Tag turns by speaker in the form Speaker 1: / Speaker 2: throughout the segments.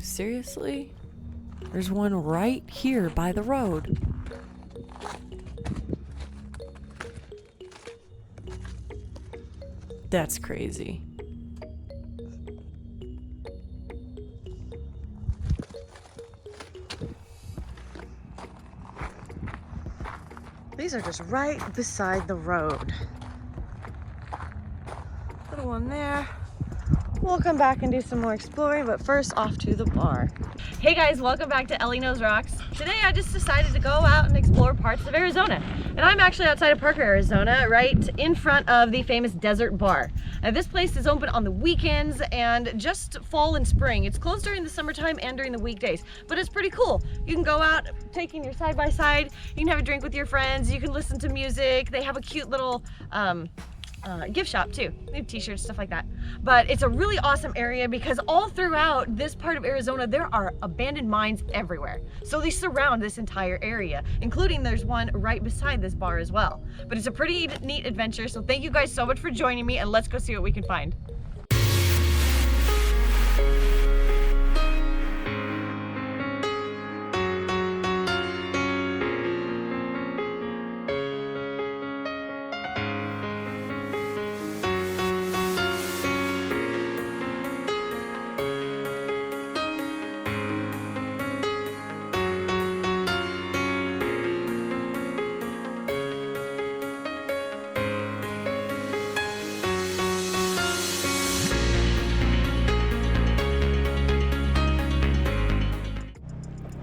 Speaker 1: Seriously? There's one right here by the road. That's crazy.
Speaker 2: These are just right beside the road. Little one there. We'll come back and do some more exploring, but first off to the bar. Hey guys, welcome back to Elley Knows Rocks. Today I just decided to go out and explore parts of Arizona. And I'm actually outside of Parker, Arizona, right in front of the famous Desert Bar. Now, this place is open on the weekends and just fall and spring. It's closed during the summertime and during the weekdays, but it's pretty cool. You can go out taking your side-by-side, you can have a drink with your friends, you can listen to music. They have a cute little gift shop too. They have t-shirts, stuff like that. But it's a really awesome area because all throughout this part of Arizona, there are abandoned mines everywhere. So they surround this entire area, including there's one right beside this bar as well. But it's a pretty neat adventure. So thank you guys so much for joining me, and let's go see what we can find.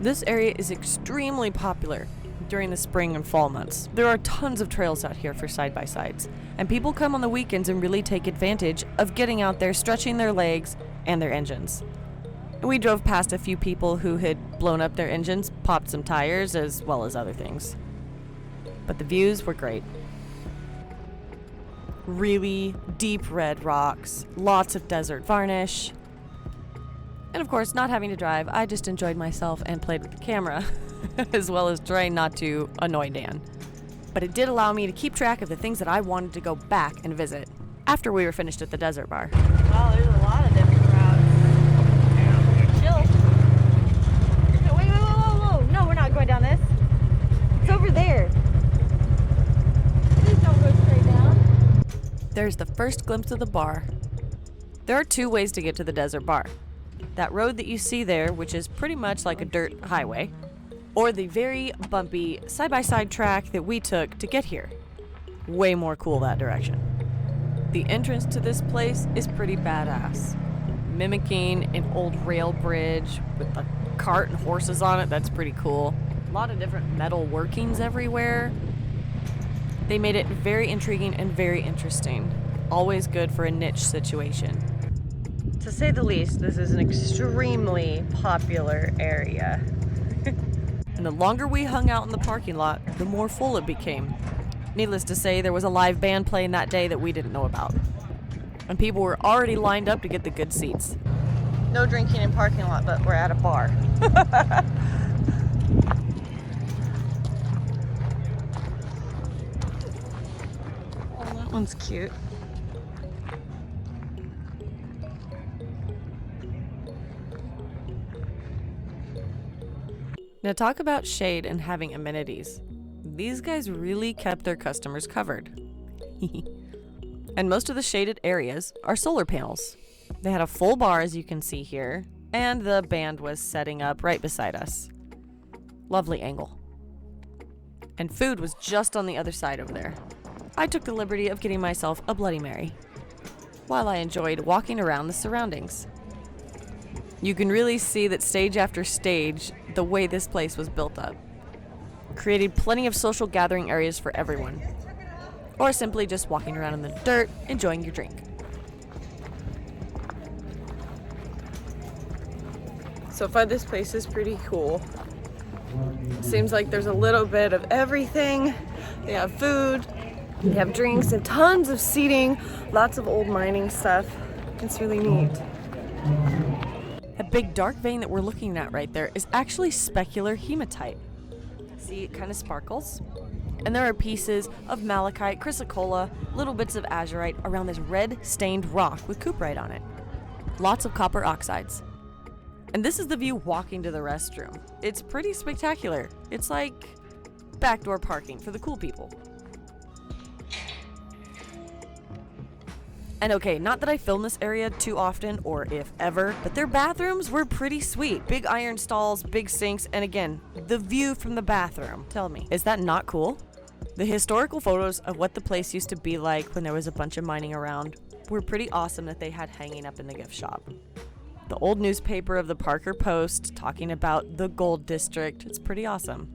Speaker 1: This area is extremely popular during the spring and fall months. There are tons of trails out here for side-by-sides, and people come on the weekends and really take advantage of getting out there, stretching their legs and their engines. And we drove past a few people who had blown up their engines, popped some tires, as well as other things. But the views were great. Really deep red rocks, lots of desert varnish. And of course, not having to drive, I just enjoyed myself and played with the camera, as well as trying not to annoy Dan. But it did allow me to keep track of the things that I wanted to go back and visit after we were finished at the desert bar.
Speaker 2: Wow, there's a lot of different routes. Chill. Wait, whoa. No, we're not going down this. It's over there. Please don't go straight down.
Speaker 1: There's the first glimpse of the bar. There are two ways to get to the desert bar. That road that you see there, which is pretty much like a dirt highway, or the very bumpy side-by-side track that we took to get here. Way more cool that direction. The entrance to this place is pretty badass, mimicking an old rail bridge with a cart and horses on it. That's pretty cool. A lot of different metal workings everywhere. They made it very intriguing and very interesting. Always good for a niche situation.
Speaker 2: To say the least, this is an extremely popular area.
Speaker 1: And the longer we hung out in the parking lot, the more full it became. Needless to say, there was a live band playing that day that we didn't know about. And people were already lined up to get the good seats.
Speaker 2: No drinking in parking lot, but we're at a bar. Oh, that one's cute.
Speaker 1: Now talk about shade and having amenities. These guys really kept their customers covered. And most of the shaded areas are solar panels. They had a full bar, as you can see here, and the band was setting up right beside us. Lovely angle. And food was just on the other side over there. I took the liberty of getting myself a Bloody Mary, while I enjoyed walking around the surroundings. You can really see that stage after stage, the way this place was built up. Created plenty of social gathering areas for everyone. Or simply just walking around in the dirt, enjoying your drink. So far this place is pretty cool. Seems like there's a little bit of everything. They have food, they have drinks, and tons of seating, lots of old mining stuff. It's really neat. That big dark vein that we're looking at right there is actually specular hematite. See, it kind of sparkles. And there are pieces of malachite, chrysocolla, little bits of azurite around this red stained rock with cooperite on it. Lots of copper oxides. And this is the view walking to the restroom. It's pretty spectacular. It's like backdoor parking for the cool people. And okay, not that I film this area too often or if ever, but their bathrooms were pretty sweet. Big iron stalls, big sinks, and again, the view from the bathroom. Tell me, is that not cool? The historical photos of what the place used to be like when there was a bunch of mining around were pretty awesome that they had hanging up in the gift shop. The old newspaper of the Parker Post talking about the gold district. It's pretty awesome.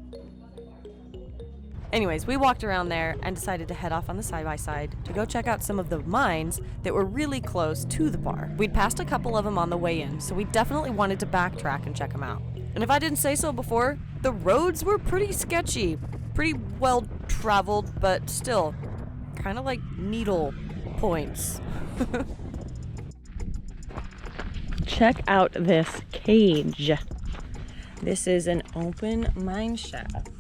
Speaker 1: Anyways, we walked around there and decided to head off on the side-by-side to go check out some of the mines that were really close to the bar. We'd passed a couple of them on the way in, so we definitely wanted to backtrack and check them out. And if I didn't say so before, the roads were pretty sketchy, pretty well traveled, but still kind of like needle points. Check out this cage. This is an open mine shaft.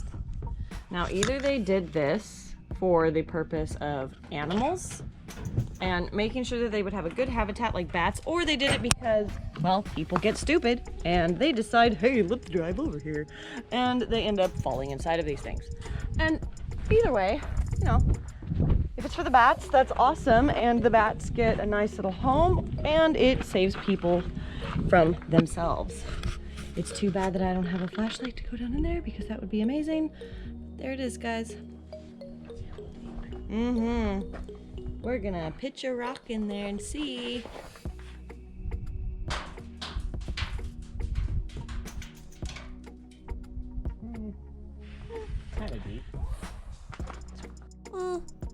Speaker 1: Now, either they did this for the purpose of animals and making sure that they would have a good habitat like bats, or they did it because, well, people get stupid and they decide, hey, let's drive over here. And they end up falling inside of these things. And either way, you know, if it's for the bats, that's awesome. And the bats get a nice little home and it saves people from themselves. It's too bad that I don't have a flashlight to go down in there because that would be amazing. There it is, guys. We're gonna pitch a rock in there and see.
Speaker 3: Kind of deep.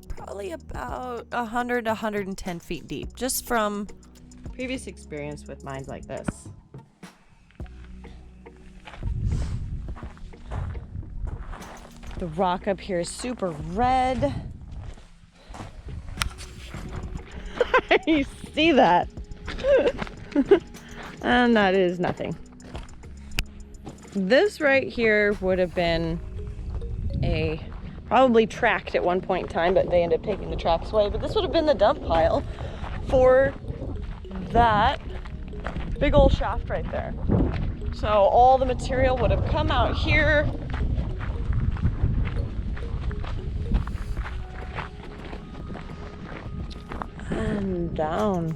Speaker 1: Probably about 100 to 110 feet deep, just from previous experience with mines like this. The rock up here is super red. You see that? And that is nothing. This right here would have been probably tracked at one point in time, but they ended up taking the tracks away. But this would have been the dump pile for that big old shaft right there. So all the material would have come out here. And down.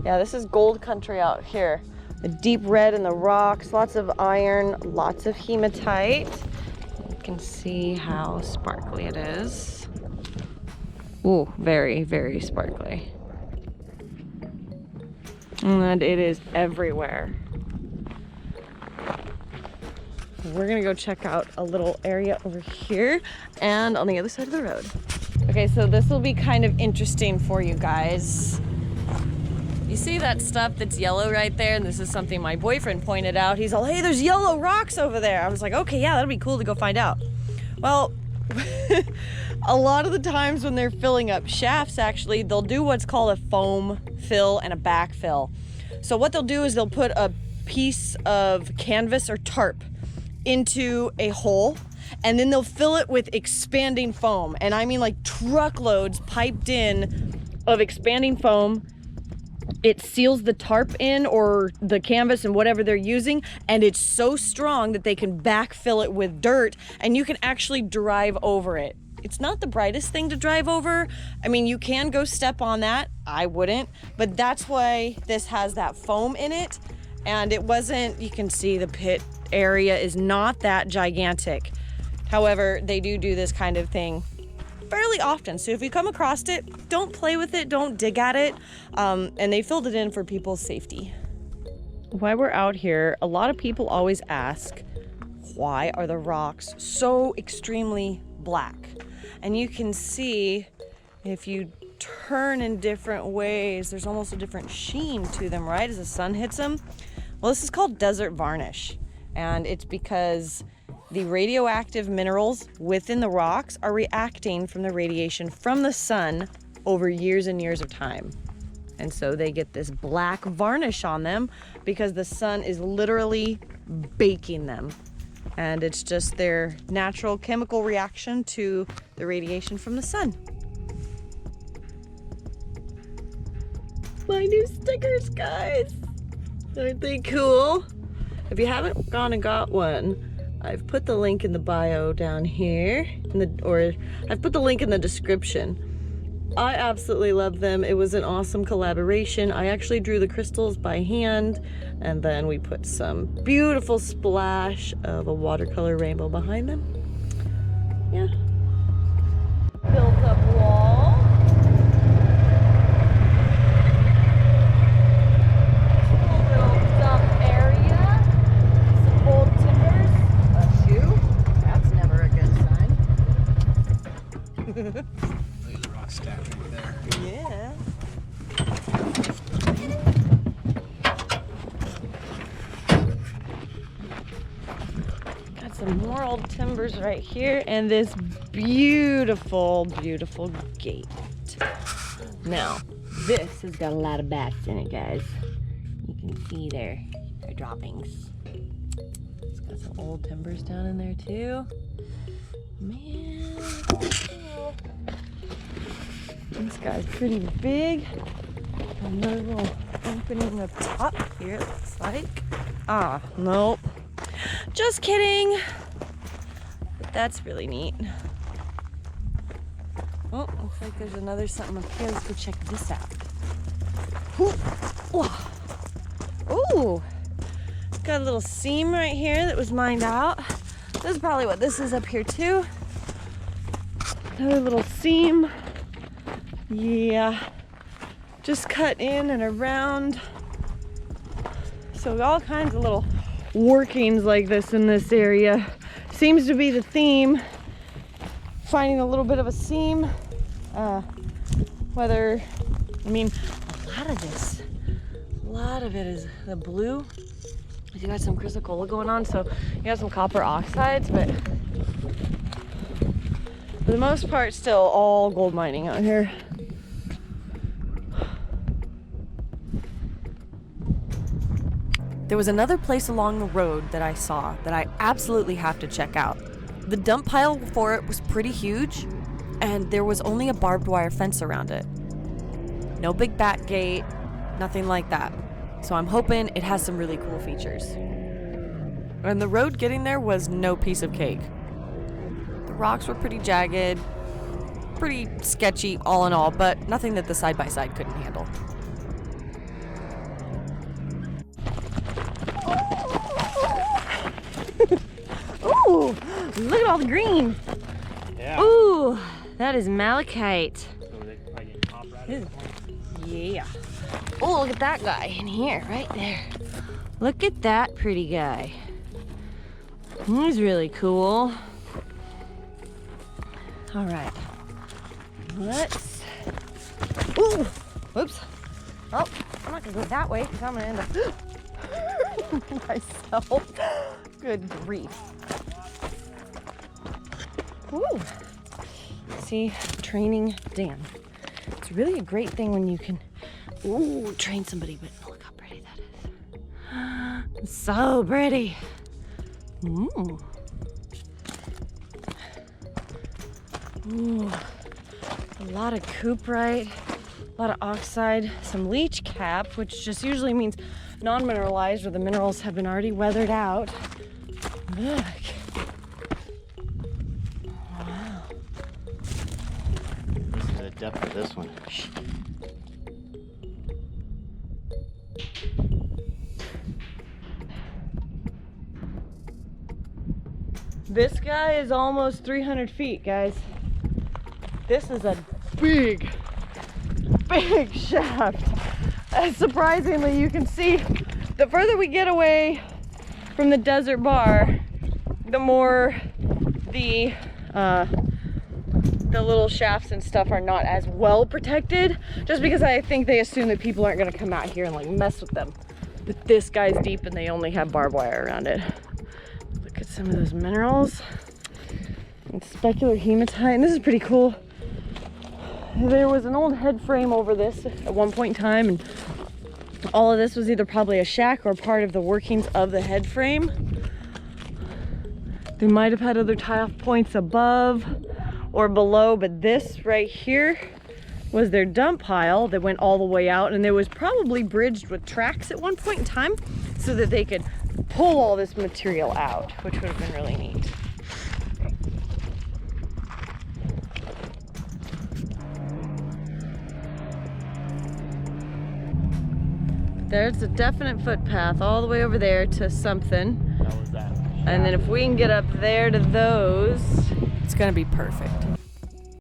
Speaker 1: Yeah, this is gold country out here. The deep red in the rocks, lots of iron, lots of hematite. You can see how sparkly it is. Ooh, very, very sparkly. And it is everywhere. We're gonna go check out a little area over here and on the other side of the road. Okay, so this will be kind of interesting for you guys. You see that stuff that's yellow right there? And this is something my boyfriend pointed out. He's all, hey, there's yellow rocks over there. I was like, okay, yeah, that'll be cool to go find out. Well, a lot of the times when they're filling up shafts, actually, they'll do what's called a foam fill and a backfill. So what they'll do is they'll put a piece of canvas or tarp into a hole, and then they'll fill it with expanding foam. And I mean like truckloads piped in of expanding foam. It seals the tarp in or the canvas and whatever they're using, and it's so strong that they can backfill it with dirt and you can actually drive over it. It's not the brightest thing to drive over. I mean, you can go step on that. I wouldn't, but that's why this has that foam in it. And it wasn't, you can see the pit area is not that gigantic. However, they do this kind of thing fairly often. So if you come across it, don't play with it, don't dig at it. And they filled it in for people's safety. While we're out here, a lot of people always ask, why are the rocks so extremely black? And you can see if you turn in different ways, there's almost a different sheen to them, right? As the sun hits them. Well, this is called desert varnish. And it's because the radioactive minerals within the rocks are reacting from the radiation from the sun over years and years of time. And so they get this black varnish on them because the sun is literally baking them. And it's just their natural chemical reaction to the radiation from the sun. My new stickers, guys.
Speaker 2: Aren't they cool? If you haven't gone and got one, I've put the link in the bio down here, or I've put the link in the description. I absolutely love them. It was an awesome collaboration. I actually drew the crystals by hand, and then we put some beautiful splash of a watercolor rainbow behind them. Yeah. Built up wall. Cool little dump area. Some old timbers. A shoe. That's never a good sign.
Speaker 3: Stack right there.
Speaker 2: Yeah. Got some more old timbers right here and this beautiful, beautiful gate. Now, this has got a lot of bats in it, guys. You can see their droppings. It's got some old timbers down in there too. Man, cool. This guy's pretty big. Another little opening up top here, it looks like. Ah, nope. Just kidding. But that's really neat. Oh, looks like there's another something up here. Let's go check this out. Ooh. Got a little seam right here that was mined out. This is probably what this is up here too. Another little seam. Yeah, just cut in and around. So all kinds of little workings like this in this area. Seems to be the theme. Finding a little bit of a seam. A lot of it is the blue. You got some chrysocolla going on, so you got some copper oxides, but for the most part, still all gold mining out here.
Speaker 1: There was another place along the road that I saw that I absolutely have to check out. The dump pile for it was pretty huge, and there was only a barbed wire fence around it. No big back gate, nothing like that. So I'm hoping it has some really cool features. And the road getting there was no piece of cake. The rocks were pretty jagged, pretty sketchy all in all, but nothing that the side-by-side couldn't handle.
Speaker 2: Ooh, look at all the green.
Speaker 3: Yeah.
Speaker 2: Ooh, that is malachite.
Speaker 3: So they probably get top right.
Speaker 2: Yeah. Oh, look at that guy in here, right there. Look at that pretty guy. He's really cool. All right. Let's. Ooh, whoops. Oh, I'm not gonna go that way because I'm gonna end up myself. Good grief. Ooh. See, training Dan. It's really a great thing when you can train somebody, but look how pretty that is. So pretty. Ooh. Ooh. A lot of cooperite, a lot of oxide, some leach cap, which just usually means non-mineralized, where the minerals have been already weathered out. Look. Wow.
Speaker 3: This is the depth of this one.
Speaker 2: This guy is almost 300 feet, guys. This is a big shaft. And surprisingly, you can see the further we get away from the desert bar, the more the little shafts and stuff are not as well protected, just because I think they assume that people aren't gonna come out here and like mess with them. But this guy's deep and they only have barbed wire around it. Look at some of those minerals. And specular hematite, and this is pretty cool. There was an old head frame over this at one point in time, and all of this was either probably a shack or part of the workings of the head frame. They might have had other tie-off points above or below, but this right here was their dump pile that went all the way out, and there was probably bridged with tracks at one point in time so that they could pull all this material out, which would have been really neat. There's a definite footpath all the way over there to something.
Speaker 3: That was that.
Speaker 2: And then if we can get up there to those,
Speaker 1: It's gonna be perfect.